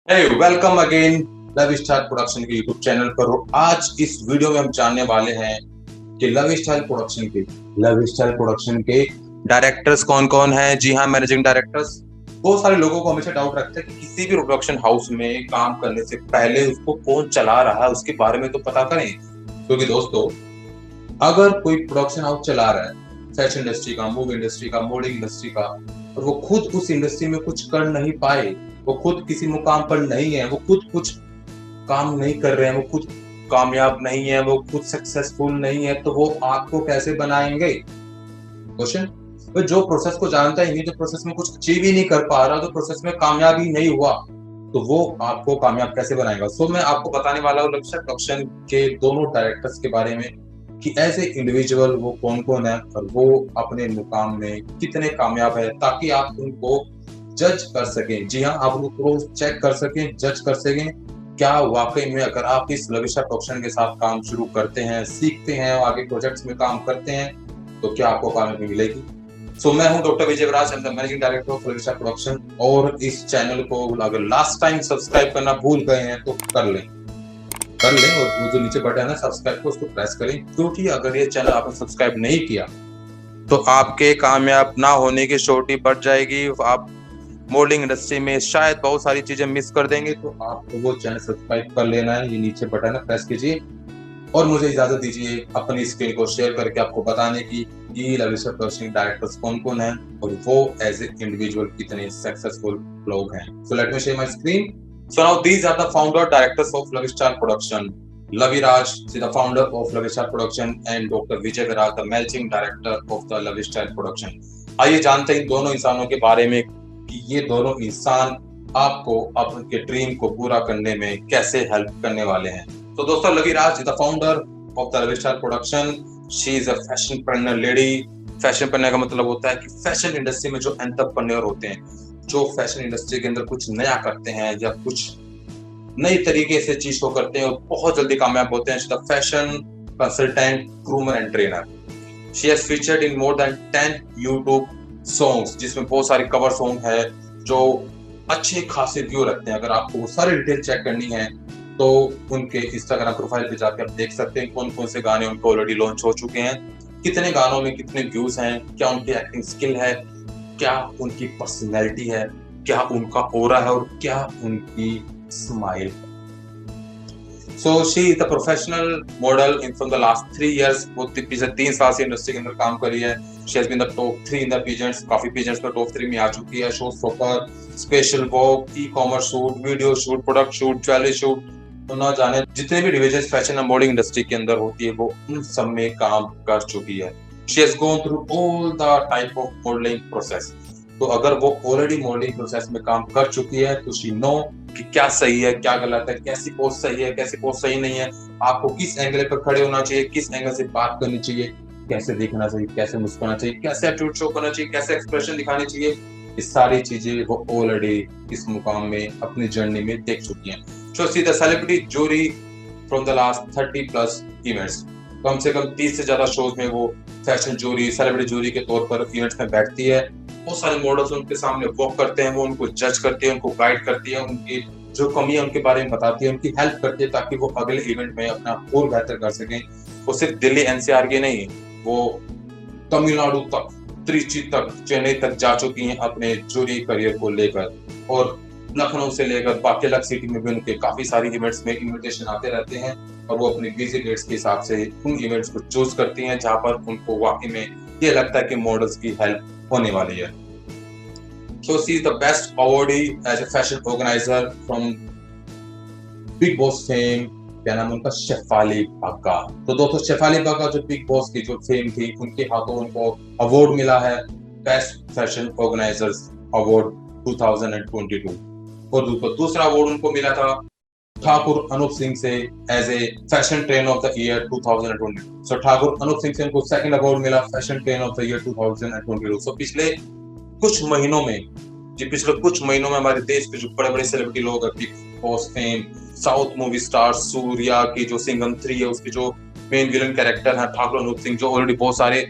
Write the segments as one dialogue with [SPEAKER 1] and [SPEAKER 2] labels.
[SPEAKER 1] Welcome again love style production के YouTube channel पर हो। आज इस वीडियो में हम जानने वाले हैं कि लव स्टाइल प्रोडक्शन के डायरेक्टर्स कौन कौन हैं। जी हाँ, मैनेजिंग डायरेक्टर्स। बहुत सारे लोगों को हमेशा डाउट रखते हैं कि किसी भी प्रोडक्शन हाउस में काम करने से पहले उसको कौन चला रहा है उसके बारे में तो पता करें, क्योंकि दोस्तों अगर कोई प्रोडक्शन हाउस चला रहा है फैशन इंडस्ट्री का, मूवी इंडस्ट्री का, मॉडलिंग इंडस्ट्री का, और वो खुद उस इंडस्ट्री में कुछ कर नहीं पाए, वो खुद किसी मुकाम पर नहीं है, वो खुद कुछ काम नहीं कर रहे हैं, वो खुद कामयाब नहीं है, वो खुद सक्सेसफुल नहीं है, तो वो आपको कैसे बनाएंगे? क्वेश्चन। तो जो प्रोसेस को जानता ही नहीं, जो प्रोसेस में कुछ अचीव ही नहीं कर पा रहा, तो प्रोसेस में कामयाब ही नहीं हुआ, तो वो आपको कामयाब कैसे बनाएगा? सो मैं आपको बताने वाला हूँ लक्ष्य प्रोडक्शन के दोनों डायरेक्टर्स के बारे में कि एज ए इंडिविजुअल वो कौन कौन है और वो अपने मुकाम में कितने कामयाब है, ताकि आप उनको जज कर सकें। जी हाँ, आप उनको चेक कर सकें, जज कर सकें क्या वाकई में अगर आप इस लविशा प्रोडक्शन के साथ काम शुरू करते हैं, सीखते हैं, आगे प्रोजेक्ट्स में काम करते हैं, तो क्या आपको कामयाबी मिलेगी। मैं हूं doctor Vijay Viraj, managing director of Lavisha production. और इस चैनल को अगर लास्ट टाइम सब्सक्राइब करना भूल गए हैं तो कर लें और वो जो नीचे बटन है सब्सक्राइब को उसको प्रेस करें, क्योंकि अगर ये चैनल आपने सब्सक्राइब नहीं किया तो आपके कामयाब ना होने की श्योरिटी बढ़ जाएगी। आप मॉडलिंग इंडस्ट्री में शायद बहुत सारी चीजें मिस कर देंगे, तो आपको वो चैनल सब्सक्राइब कर लेना है। ये नीचे बटन है, प्रेस कीजिए और मुझे इजाजत दीजिए अपनी स्क्रीन को शेयर करके आपको बताने की कि लविशा प्रोडक्शन डायरेक्टर्स कौन कौन हैं और वो एज ए इंडिविजुअल कितने सक्सेसफुल लोग हैं। So let me share my screen. So now these are the founder directors of Lavisha production. Laviraj is the founder of Lavistar Production and Dr. Vijay Viraj, the managing director of the Lavistar Production. आइए जानते हैं इन दोनों इंसानों के बारे में कि ये दोनों इंसान आपको आपके ड्रीम को पूरा करने में कैसे हेल्प करने वाले हैं। तो दोस्तों, Laviraj is the founder of the Lavistar production. She is a fashionpreneur lady. Fashionpreneur का मतलब होता है कि फैशन इंडस्ट्री में जो एंटरप्रेन्योर होते हैं, जो फैशन इंडस्ट्री के अंदर कुछ नया करते हैं या कुछ नई तरीके से चीज को करते हैं और बहुत जल्दी कामयाब होते हैं। Fashion consultant, groomer and trainer. She has featured in more than 10 YouTube songs, जिसमें बहुत सारे कवर सॉन्ग है जो अच्छे खासे व्यू रखते हैं। अगर आपको सारे डिटेल चेक करनी है तो उनके इंस्टाग्राम प्रोफाइल पे जाकर आप देख सकते हैं कौन कौन से गाने उनको ऑलरेडी लॉन्च हो चुके हैं, कितने गानों में कितने व्यूज हैं, क्या उनकी एक्टिंग स्किल है, क्या उनकी पर्सनैलिटी है, क्या उनका ओरा है और क्या उनकी smile. So she is a professional model in from the last 3 years। वो पिछले 3 साल से इंडस्ट्री के अंदर काम कर रही है। She has been the top 3 in the pageants। काफी pageants में top 3 में आ चुकी है। Show stopper, special walk, e-commerce shoot, video shoot, product shoot, jewellery shoot, तो ना जाने जितने भी division fashion and modelling industry के अंदर होती है वो उन सब में काम कर चुकी है। She has gone through all the type of modeling process। तो अगर वो ऑलरेडी मॉडलिंग प्रोसेस में काम कर चुकी है तो शी नो कि क्या सही है, क्या गलत है, कैसी पोज सही है, कैसी पोज सही नहीं है, आपको किस एंगल पर खड़े होना चाहिए, किस एंगल से बात करनी चाहिए, कैसे देखना चाहिए, कैसे मुस्कुराना चाहिए, कैसे एटीट्यूड शो करना चाहिए, कैसे एक्सप्रेशन दिखाने चाहिए। ये सारी चीजें वो ऑलरेडी इस मुकाम में अपनी जर्नी में देख चुकी हैं। So see the celebrity jury from the last 30+ events. कम से कम 30 से ज्यादा शोज में वो फैशन जूरी, सेलिब्रिटी जूरी के तौर पर इवेंट्स में बैठती है। बहुत सारे मॉडल्स उनके सामने वॉक करते हैं, वो उनको जज करती है, उनको गाइड करती है, उनकी जो कमी है उनके बारे में बताती है, उनकी हेल्प करती है ताकि वो अगले इवेंट में अपना और बेहतर कर सकें। वो सिर्फ दिल्ली एनसीआर की नहीं, वो तमिलनाडु तक, त्रिची तक, चेन्नई तक जा चुकी हैं अपने जूरी करियर को लेकर। और लखनऊ से लेकर बाकी अलग सिटी में भी उनके काफी सारी इवेंट्स में इन्विटेशन आते रहते हैं और वो अपनी बिजी डेट्स के हिसाब से उन इवेंट्स को चूज करती हैं जहां पर उनको वाकई में ये लगता है कि मॉडल्स की हेल्प होने वाली है। So she is the best awardee as a fashion organizer from Big Boss fame। क्या नाम उनका? शेफाली बागा। तो दोस्तों शेफाली बागा जो बिग बॉस की जो फेम थी, उनके हाथों उनको अवार्ड मिला है बेस्ट फैशन ऑर्गेनाइजर्स अवार्ड 2022। और दूसरा अवार्ड उनको मिला था ठाकुर अनूप सिंह से as a fashion train of the year 2020। So Thakur Anoop Singh से उनको सेकंड अवार्ड मिला fashion train of the year 2022। So पिछले कुछ महीनों में हमारे देश के जो बड़े बड़े सेलिब्रिटी लोग हैं, big boss fame, south movie star Surya की जो सिंघम 3 है उसके जो मेन विलन कैरेक्टर है ठाकुर अनूप सिंह, जो ऑलरेडी बहुत सारे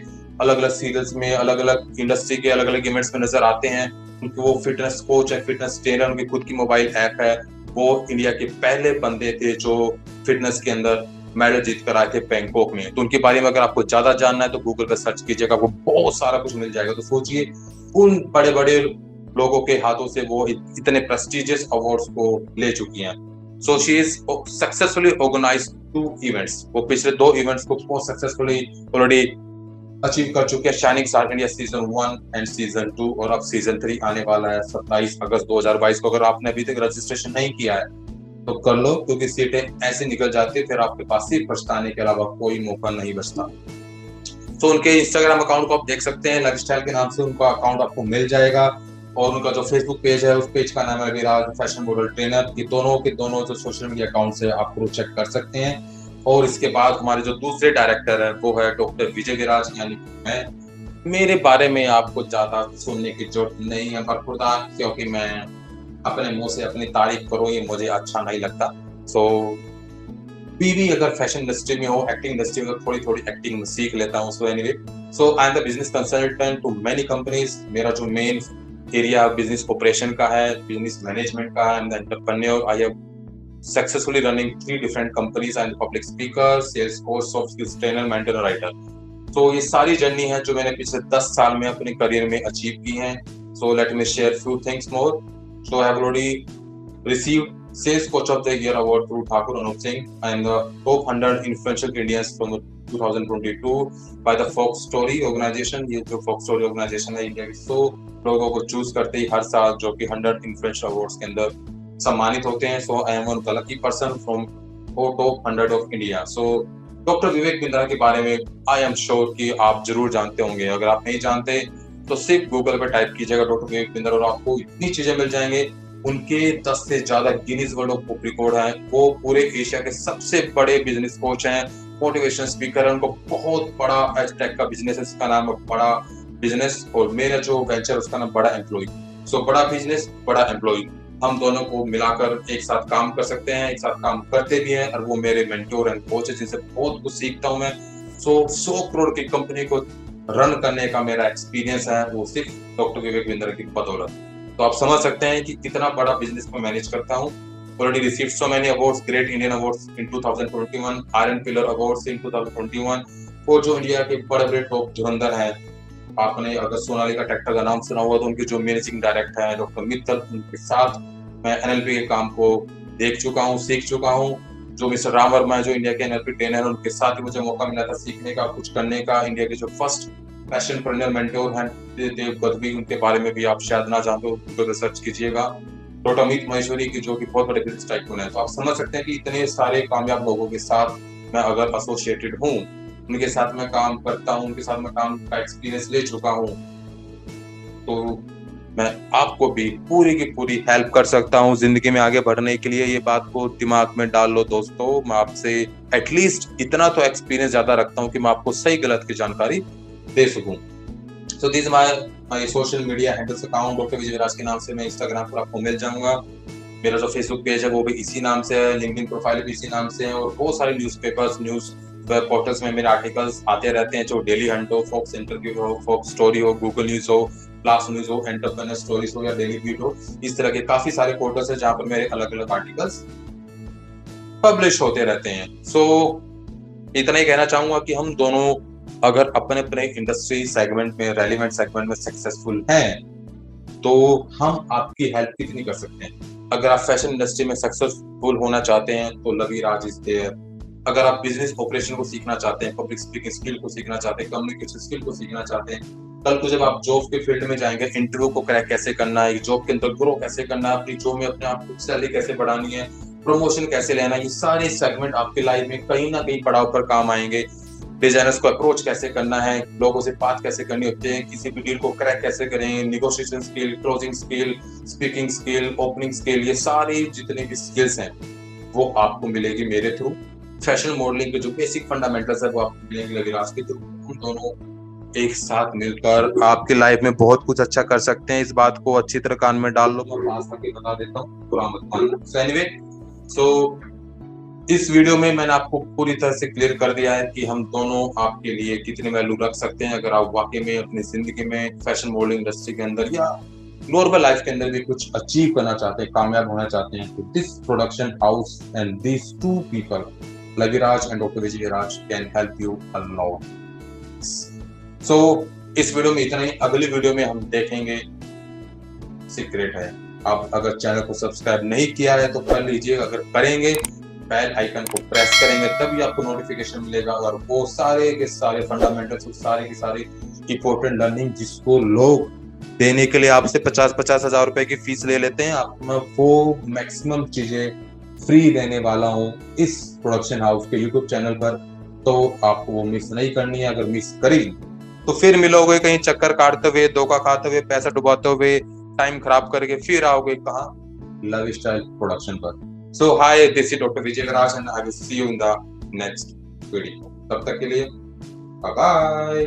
[SPEAKER 1] अलग अलग सीरियल्स में, अलग अलग इंडस्ट्री के अलग अलग इवेंट्स में नजर आते हैं। उनके वो फिटनेस कोच है, फिटनेस ट्रेनर, उनकी खुद की मोबाइल ऐप है, वो इंडिया के पहले बंदे थे जो फिटनेस के अंदर मेडल जीत कर आए थे बैंकॉक में। तो उनके बारे में अगर आपको ज्यादा जानना है तो गूगल पर सर्च कीजिएगा, आपको बहुत सारा कुछ मिल जाएगा। तो सोचिए उन बड़े बड़े लोगों के हाथों से वो इतने प्रेस्टिजियस अवार्ड्स को ले चुकी हैं। So she is successfully organise 2 events. वो पिछले 2 इवेंट्स को बहुत सक्सेसफुली ऑलरेडी अचीव कर चुके हैं, shining star India season 1 and season 2, और अब सीजन 3 आने वाला है 27 अगस्त 2022 को। अगर आपने अभी तक रजिस्ट्रेशन नहीं किया है तो कर लो, क्योंकि सीटें ऐसे निकल जाती है फिर आपके पास सिर्फ पछताने के अलावा कोई मौका नहीं बचता। तो उनके इंस्टाग्राम अकाउंट को आप देख सकते हैं, लाइफस्टाइल के नाम से उनका अकाउंट आपको मिल जाएगा, और उनका जो फेसबुक पेज है उस पेज का नाम है विराज फैशन मॉडल ट्रेनर। ये दोनों के दोनों जो सोशल मीडिया अकाउंट है आप चेक कर सकते हैं। और इसके बाद हमारे जो दूसरे डायरेक्टर है वो है डॉक्टर विजय विराज, यानी मैं। मेरे बारे में आपको ज्यादा सुनने की जरूरत नहीं है बरखुरदा, क्योंकि मैं अपने मुंह से अपनी तारीफ करूं ये मुझे अच्छा नहीं लगता। सो बीवी अगर फैशन इंडस्ट्री में हो, एक्टिंग इंडस्ट्री में थोड़ी थोड़ी एक्टिंग सीख लेता हूँ। So anyway, so I am the business consultant to many companies. मेरा जो मेन एरिया बिजनेस ऑपरेशन का है, बिजनेस मैनेजमेंट का है, entrepreneur. I have successfully running 3 different companies and public speaker, sales coach, soft skills trainer, mentor और writer। तो ये सारी जर्नी है जो मैंने पिछले 10 साल में अपने करियर में अचीव की हैं। So let me share few things more. So I have already received Sales Coach of the Year award through Thakur Anup Singh and the top 100 influential Indians from 2022 by the Fox Story organization। ये जो Fox Story organization है India की 100 लोगों को choose करते ही हर साल, जो कि 100 influential awards के अंदर सम्मानित होते हैं। So I am one lucky person from top 100 of India. So doctor Vivek Bindra के बारे में आई एम श्योर कि आप जरूर जानते होंगे। अगर आप नहीं जानते तो सिर्फ गूगल पे टाइप कीजिएगा डॉक्टर विवेक बिंद्रा और आपको इतनी चीजें मिल जाएंगे। उनके 10 से ज्यादा Guinness world of book record हैं। वो पूरे एशिया के सबसे बड़े बिजनेस कोच हैं, मोटिवेशन स्पीकर है। उनको बहुत बड़ा एजटेक का बिजनेस है, इसका नाम है बड़ा बिजनेस, और मेरा जो वेंचर उसका नाम बड़ा एम्प्लॉय। सो बड़ा बिजनेस बड़ा एम्प्लॉय, हम दोनों को मिलाकर एक साथ काम कर सकते हैं, एक साथ काम करते भी हैं, और वो मेरे मेंटोर एंड कोच है जिनसे बहुत कुछ सीखता हूं मैं। 100 करोड़ की कंपनी को रन करने का मेरा एक्सपीरियंस है वो सिर्फ डॉक्टर विवेक बिंद्रा की बदौलत। तो आप समझ सकते हैं कि कितना बड़ा बिजनेस मैं मैनेज करता हूँ। Already received so many awards, great Indian awards इन 2021, आयरन पिलर अवार्ड्स इन 2021, और जो इंडिया के बड़े बड़े टॉप धुरंधर हैं, आपने अगर सोनालिका ट्रैक्टर का नाम सुना हुआ तो उनके जो मैनेजिंग डायरेक्टर हैं डॉक्टर मित्तल, उनके साथ मैं एनएलपी के काम को देख चुका हूँ, सीख चुका हूँ। जो मिस्टर राम वर्मा है जो इंडिया के एनएलपी ट्रेनर हैं, उनके साथ ही मुझे मौका मिला था सीखने का, कुछ करने का। इंडिया के जो फर्स्ट फैशन प्रेन्योर मेंटोर हैं देव गदवी, उनके बारे में भी आप शायद ना जानते हो, गूगल पर सर्च कीजिएगा। डॉक्टर अमित महेश्वरी की जो कि बहुत बड़े बिजनेस टाइकून है। तो आप समझ सकते हैं कि इतने सारे कामयाब लोगों के साथ मैं अगर एसोसिएटेड हूँ, उनके साथ मैं काम करता हूँ, उनके साथ मैं काम का एक्सपीरियंस ले चुका हूँ, तो मैं आपको भी पूरी की पूरी हेल्प कर सकता हूँ जिंदगी में आगे बढ़ने के लिए। ये बात को दिमाग में डाल लो दोस्तों। मैं आपसे एटलीस्ट इतना तो एक्सपीरियंस ज्यादा रखता हूँ कि मैं आपको सही गलत की जानकारी दे सकूं। So this my social media handles account doctor Vijay Viraj के नाम से मैं इंस्टाग्राम पर आपको मिल जाऊंगा। मेरा जो फेसबुक पेज है वो भी इसी नाम से है, लिंक्डइन प्रोफाइल भी इसी नाम से है, और बहुत सारे न्यूज़पेपर्स, न्यूज वेब पोर्टल्स में मेरे आर्टिकल्स आते रहते हैं, जो डेली हंट हो, फॉक्स इंटरव्यू हो, फॉक्स स्टोरी हो, गूगल न्यूज हो, क्लास न्यूज हो, एंटरप्रेन्योर स्टोरीज हो या डेली बीट हो। इस तरह के काफी सारे पोर्टल्स हैं जहां पर मेरे अलग अलग आर्टिकल्स पब्लिश होते रहते हैं। सो इतना ही कहना चाहूंगा कि हम दोनों अगर अपने अपने इंडस्ट्री सेगमेंट में, रेलिवेंट सेगमेंट में सक्सेसफुल हैं तो हम आपकी हेल्प कितनी कर सकते हैं। अगर आप फैशन इंडस्ट्री में सक्सेसफुल होना चाहते हैं तो लवी राज इज देयर। अगर आप बिजनेस ऑपरेशन को सीखना चाहते हैं, पब्लिक स्पीकिंग स्किल को सीखना चाहते हैं, कम्युनिकेशन स्किल को सीखना चाहते हैं, कल को जब आप जॉब के फील्ड में जाएंगे, इंटरव्यू को क्रैक कैसे करना है, जॉब के अंदर ग्रो कैसे करना है, अपनी जॉब में अपने आप को सैलरी कैसे बढ़ानी है, प्रमोशन कैसे लेना है, ये सारे सेगमेंट आपके लाइफ में कहीं ना कहीं पड़ाव पर काम आएंगे। डिजाइनर्स को अप्रोच कैसे करना है, लोगों से बात कैसे करनी होती है, किसी भी डील को क्रैक कैसे करें, negotiation skill, closing skill, speaking skill, opening skill, ये सारी जितनी भी स्किल्स हैं वो आपको मिलेगी मेरे थ्रू। फैशन मॉडलिंग के जो बेसिक फंडामेंटल्स है वो आपको मिलेंगे विराज के थ्रू। हम दोनों एक साथ मिलकर आपकी लाइफ में बहुत कुछ अच्छा कर सकते हैं। इस बात को अच्छी तरह कान में डाल लो, मैं पास आके बता देता हूँ, बुरा मत मानना। सो एनीवे, सो इस वीडियो में मैंने आपको पूरी तरह से क्लियर कर दिया है कि हम दोनों आपके लिए कितनी वैल्यू रख सकते हैं अगर आप वाकई में अपनी जिंदगी में फैशन मॉडलिंग इंडस्ट्री के अंदर या नॉर्मल लाइफ के अंदर भी कुछ अचीव करना चाहते हैं, कामयाब होना चाहते हैं, तो this production house and this two people, Laviraj and doctor Vijayraj, can help you a lot. So इस वीडियो में इतना ही। अगली वीडियो में हम देखेंगे सीक्रेट है। आप अगर चैनल को सब्सक्राइब नहीं किया है तो कर लीजिए, अगर करेंगे बेल आइकन को प्रेस करेंगे तभी आपको नोटिफिकेशन मिलेगा। और वो सारे के सारे फंडामेंटल्स, सारे के सारे इंपॉर्टेंट लर्निंग जिसको लोग देने के लिए आपसे 50-50 हजार रुपए की फीस ले लेते हैं, आप मैं वो मैक्सिमम चीजें फ्री देने वाला हूँ इस प्रोडक्शन हाउस के यूट्यूब चैनल पर। तो आपको वो मिस नहीं करनी है। अगर मिस करी तो फिर मिलोगे कहीं चक्कर काटते हुए, धोखा खाते हुए, पैसा डुबाते हुए, टाइम खराब करके फिर आओगे कहाँ, लव स्टाइल प्रोडक्शन पर। So hi, this is doctor Vijayraj and I will see you in the next video. तब तक के लिए बाय बाय।